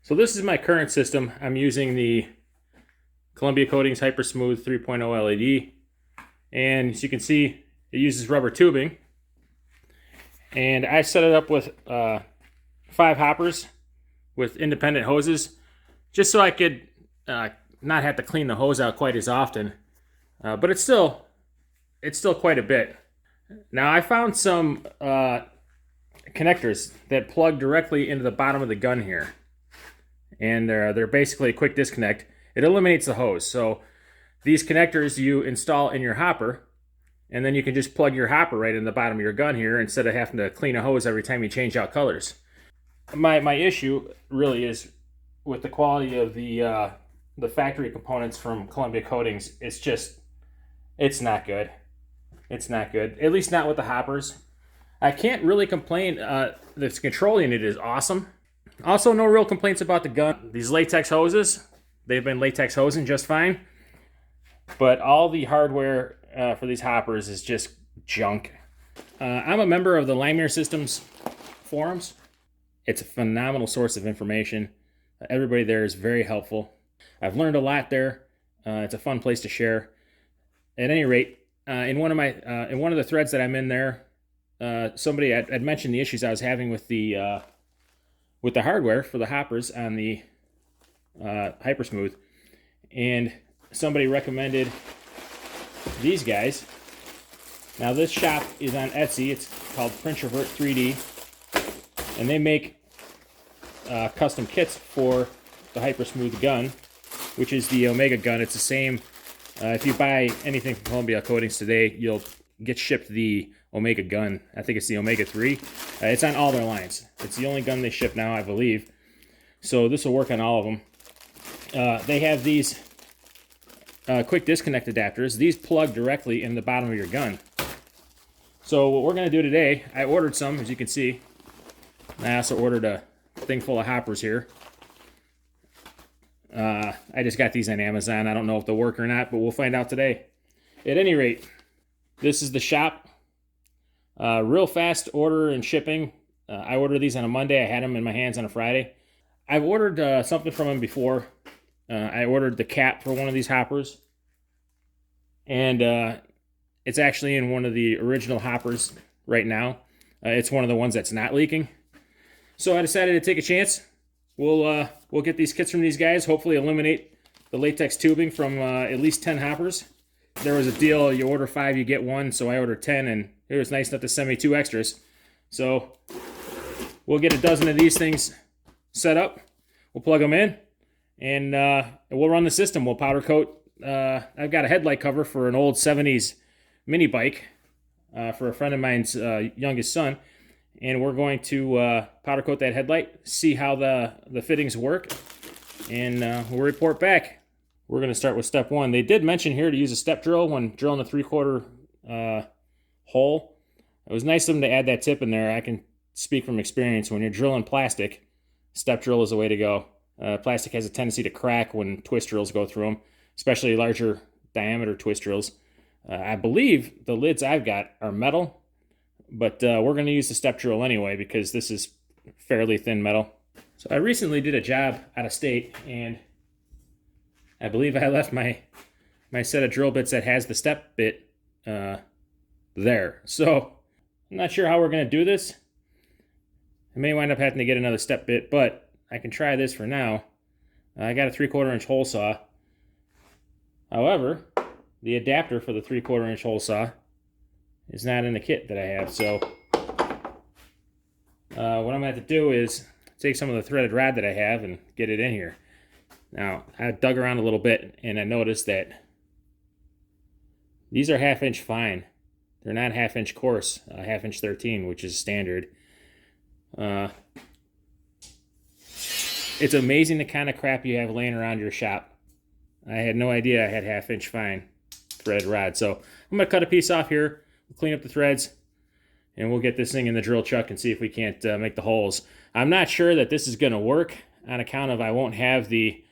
So this is my current system. I'm using the Columbia Coatings Hyper Smooth 3.0 LED. And as you can see, it uses rubber tubing. And I set it up with 5 hoppers with independent hoses, just so I could not have to clean the hose out quite as often. But it's still quite a bit. Now I found some connectors that plug directly into the bottom of the gun here. And they're basically a quick disconnect. It eliminates the hose. So these connectors you install in your hopper, and then you can just plug your hopper right in the bottom of your gun here instead of having to clean a hose every time you change out colors. My issue really is with the quality of the factory components from Columbia Coatings. It's not good. It's not good. At least not with the hoppers. I can't really complain. The control unit is awesome. Also, no real complaints about the gun. These latex hoses, they've been latex hosing just fine. But all the hardware for these hoppers is just junk. I'm a member of the Lamier Systems forums. It's a phenomenal source of information. Everybody there is very helpful. I've learned a lot there. It's a fun place to share. At any rate, in one of the threads that I'm in there, somebody had mentioned the issues I was having with the hardware for the hoppers on the Hyper Smooth, and somebody recommended these guys. Now this shop is on Etsy. It's called Printrovert3D, and they make custom kits for the Hyper Smooth gun, which is the Omega gun. It's the same. If you buy anything from Columbia Coatings today, you'll get shipped the Omega gun. I think it's the Omega 3. It's on all their lines. It's the only gun they ship now, I believe. So this will work on all of them. They have these quick disconnect adapters. These plug directly in the bottom of your gun. So what we're going to do today, I ordered some, as you can see. I also ordered a thing full of hoppers here. I just got these on Amazon. I don't know if they'll work or not, but we'll find out today. At any rate, this is the shop. Real fast order and shipping. I ordered these on a Monday. I had them in my hands on a Friday. I've ordered something from them before. I ordered the cap for one of these hoppers. And it's actually in one of the original hoppers right now. It's one of the ones that's not leaking. So I decided to take a chance. We'll get these kits from these guys. Hopefully eliminate the latex tubing from at least 10 hoppers. There was a deal, you order 5, you get 1, so I ordered 10, and it was nice enough to send me 2 extras. So we'll get a dozen of these things set up. We'll plug them in, and we'll run the system. We'll powder coat. I've got a headlight cover for an old 70s mini bike for a friend of mine's youngest son, and we're going to powder coat that headlight, see how the fittings work, and we'll report back. We're going to start with step 1. They did mention here to use a step drill when drilling the 3/4 hole. It was nice of them to add that tip in there. I can speak from experience. When you're drilling plastic, step drill is the way to go. Plastic has a tendency to crack when twist drills go through them, especially larger diameter twist drills. I believe the lids I've got are metal, but we're going to use the step drill anyway because this is fairly thin metal. So I recently did a job out of state, and I believe I left my set of drill bits that has the step bit there. So I'm not sure how we're going to do this. I may wind up having to get another step bit, but I can try this for now. I got a 3/4 inch hole saw. However, the adapter for the 3/4 inch hole saw is not in the kit that I have. So what I'm going to have to do is take some of the threaded rod that I have and get it in here. Now, I dug around a little bit, and I noticed that these are 1/2 inch fine. They're not 1/2 inch coarse, 1/2 inch 13, which is standard. It's amazing the kind of crap you have laying around your shop. I had no idea I had 1/2 inch fine threaded rod. So I'm going to cut a piece off here, we'll clean up the threads, and we'll get this thing in the drill chuck and see if we can't make the holes. I'm not sure that this is going to work on account of I won't have the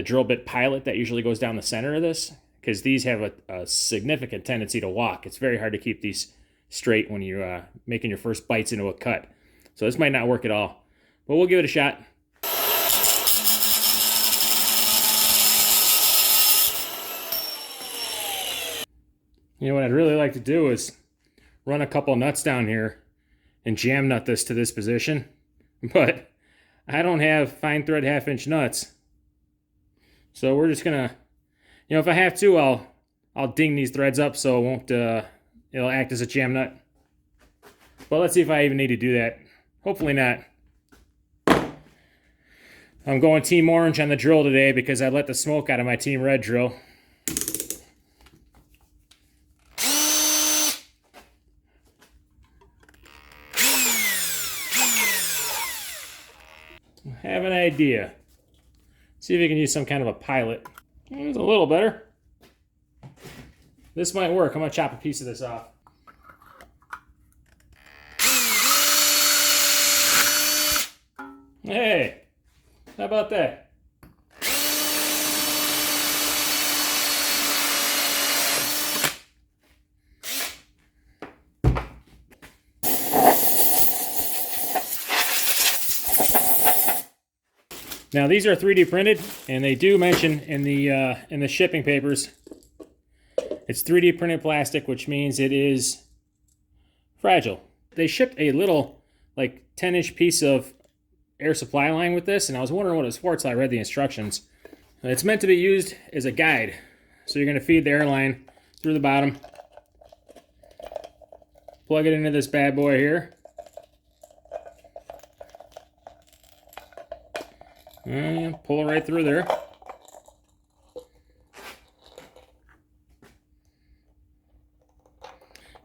drill bit pilot that usually goes down the center of this, because these have a significant tendency to walk. It's very hard to keep these straight when you're making your first bites into a cut. So this might not work at all, but we'll give it a shot. You know what I'd really like to do is run a couple nuts down here and jam nut this to this position, but I don't have fine thread 1/2 inch nuts. So we're just gonna, you know, if I have to, I'll ding these threads up so it won't, it'll act as a jam nut. But let's see if I even need to do that. Hopefully not. I'm going Team Orange on the drill today because I let the smoke out of my Team Red drill. I have an idea. See if we can use some kind of a pilot. It's a little better. This might work. I'm gonna chop a piece of this off. Hey, how about that? Now these are 3D printed, and they do mention in the shipping papers, it's 3D printed plastic, which means it is fragile. They shipped a little, like 10-inch piece of air supply line with this, and I was wondering what it was for until I read the instructions. It's meant to be used as a guide. So you're going to feed the air line through the bottom, plug it into this bad boy here. And pull it right through there.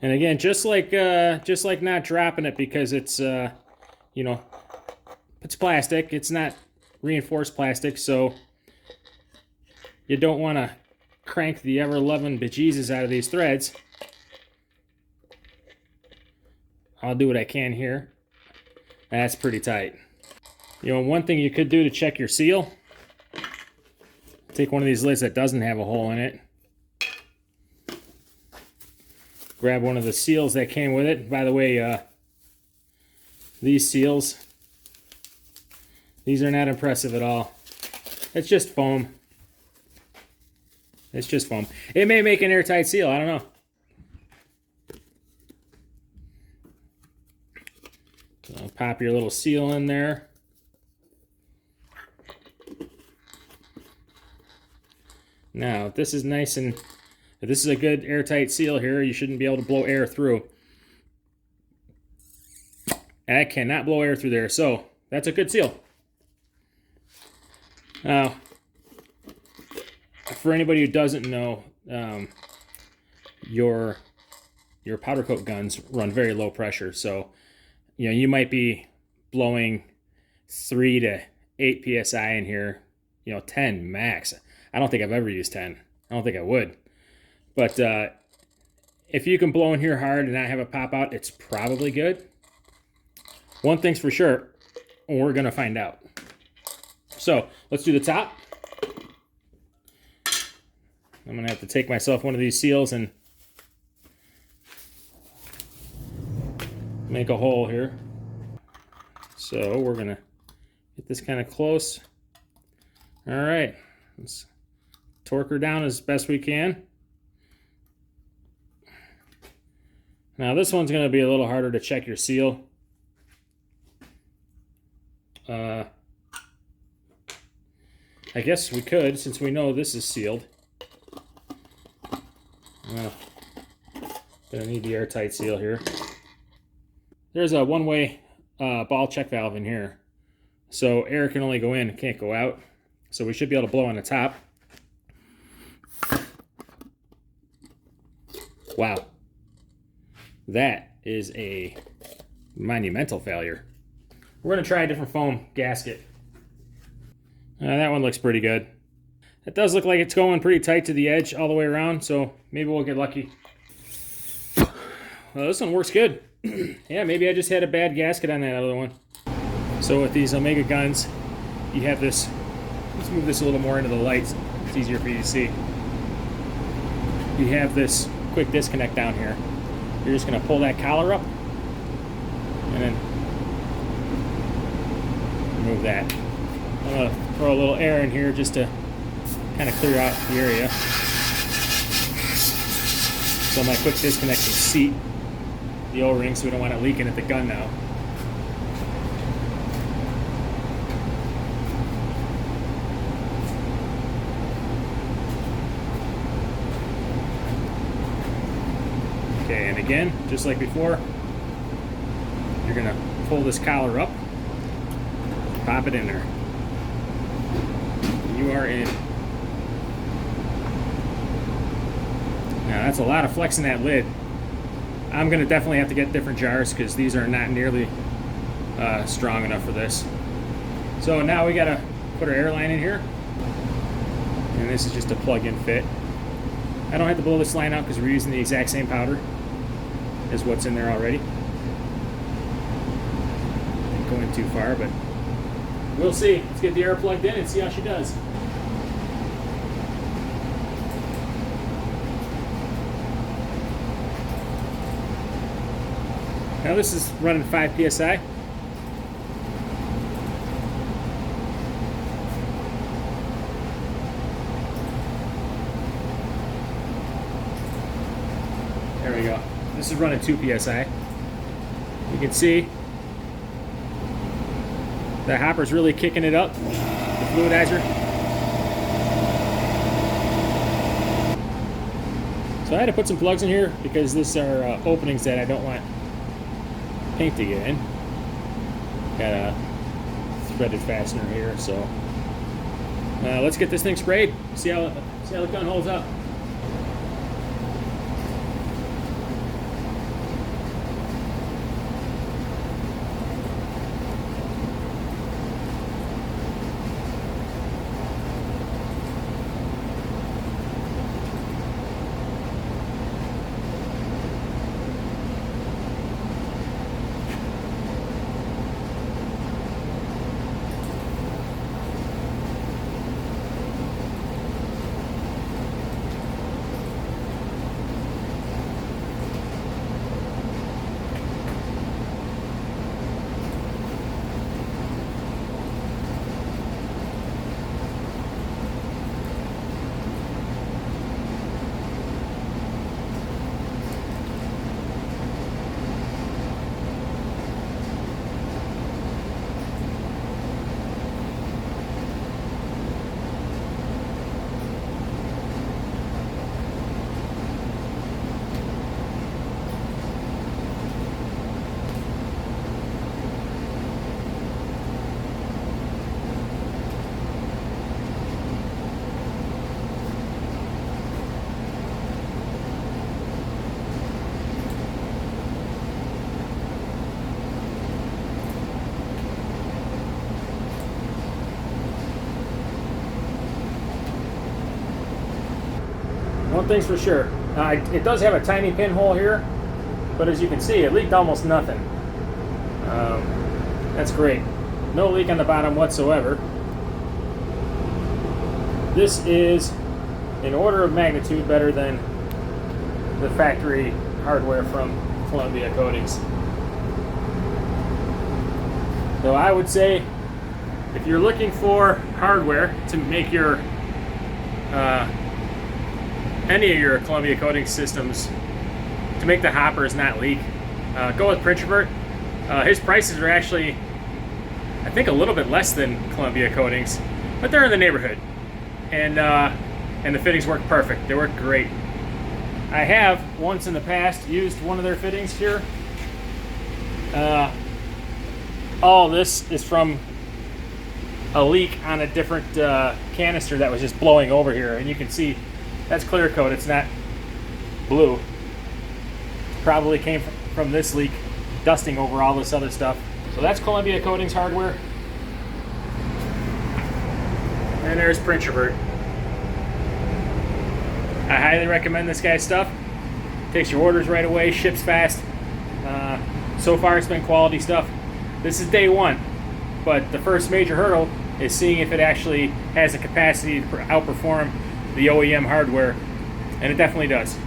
And again, just like not dropping it, because it's you know, it's plastic. It's not reinforced plastic, so you don't want to crank the ever-loving bejesus out of these threads. I'll do what I can here. That's pretty tight. You know, one thing you could do to check your seal, take one of these lids that doesn't have a hole in it, grab one of the seals that came with it. By the way, these seals, these are not impressive at all. It's just foam. It's just foam. It may make an airtight seal, I don't know. So pop your little seal in there. Now, if this is nice and if this is a good airtight seal here, you shouldn't be able to blow air through. And I cannot blow air through there, so that's a good seal. Now, for anybody who doesn't know, your powder coat guns run very low pressure, so you know you might be blowing 3 to 8 psi in here, you know, 10 max. I don't think I've ever used 10. I don't think I would. But if you can blow in here hard and not have it pop out, it's probably good. One thing's for sure, we're gonna find out. So let's do the top. I'm gonna have to take myself one of these seals and make a hole here. So we're gonna get this kind of close. All right, let's torque her down as best we can. Now this one's gonna be a little harder to check your seal. I guess we could, since we know this is sealed. Gonna need the airtight seal here. There's a one-way ball check valve in here, so air can only go in, can't go out. So we should be able to blow on the top. Wow, that is a monumental failure. We're gonna try a different foam gasket. That one looks pretty good. It does look like it's going pretty tight to the edge all the way around, so maybe we'll get lucky. Well, this one works good. Yeah, maybe I just had a bad gasket on that other one. So with these Omega guns, you have this, let's move this a little more into the lights. It's easier for you to see. You have this quick disconnect down here. You're just gonna pull that collar up and then remove that. I'm gonna throw a little air in here just to kind of clear out the area. So I'm going to quick disconnect the seat, the O-ring, so we don't want it leaking at the gun now. Okay, and again, just like before, you're going to pull this collar up, pop it in there. You are in. Now that's a lot of flex in that lid. I'm going to definitely have to get different jars because these are not nearly strong enough for this. So now we got to put our air line in here. And this is just a plug-in fit. I don't have to blow this line out because we're using the exact same powder as what's in there already. Not going too far, but we'll see. Let's get the air plugged in and see how she does. Now this is running 5 psi. There we go. This is running 2 psi. You can see the hopper's really kicking it up, the fluidizer. So I had to put some plugs in here because these are openings that I don't want paint to get in. Got a threaded fastener here, so let's get this thing sprayed. See how the gun holds up. One thing's for sure, it does have a tiny pinhole here, but as you can see, it leaked almost nothing. That's great. No leak on the bottom whatsoever. This is an order of magnitude better than the factory hardware from Columbia Coatings. So I would say, if you're looking for hardware to make your any of your Columbia coating systems to make the hoppers not leak, go with Printrovert. His prices are actually, I think, a little bit less than Columbia Coatings, but they're in the neighborhood, and the fittings work perfect. They work great. I have once in the past used one of their fittings here. All this is from a leak on a different canister that was just blowing over here, and you can see that's clear coat, it's not blue. Probably came from this leak dusting over all this other stuff. So that's Columbia Coatings hardware. And there's Printrovert. I highly recommend this guy's stuff. Takes your orders right away, ships fast. So far it's been quality stuff. This is day one, but the first major hurdle is seeing if it actually has the capacity to outperform the OEM hardware, and it definitely does.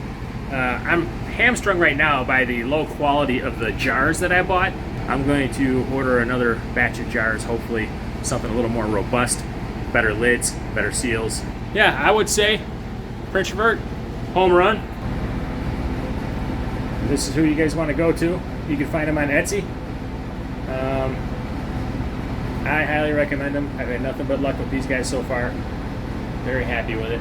I'm hamstrung right now by the low quality of the jars that I bought. I'm going to order another batch of jars, hopefully something a little more robust, better lids, better seals. Yeah, I would say Printrovert, home run. this is who you guys want to go to. You can find them on Etsy. I highly recommend them. I've had nothing but luck with these guys so far. Very happy with it.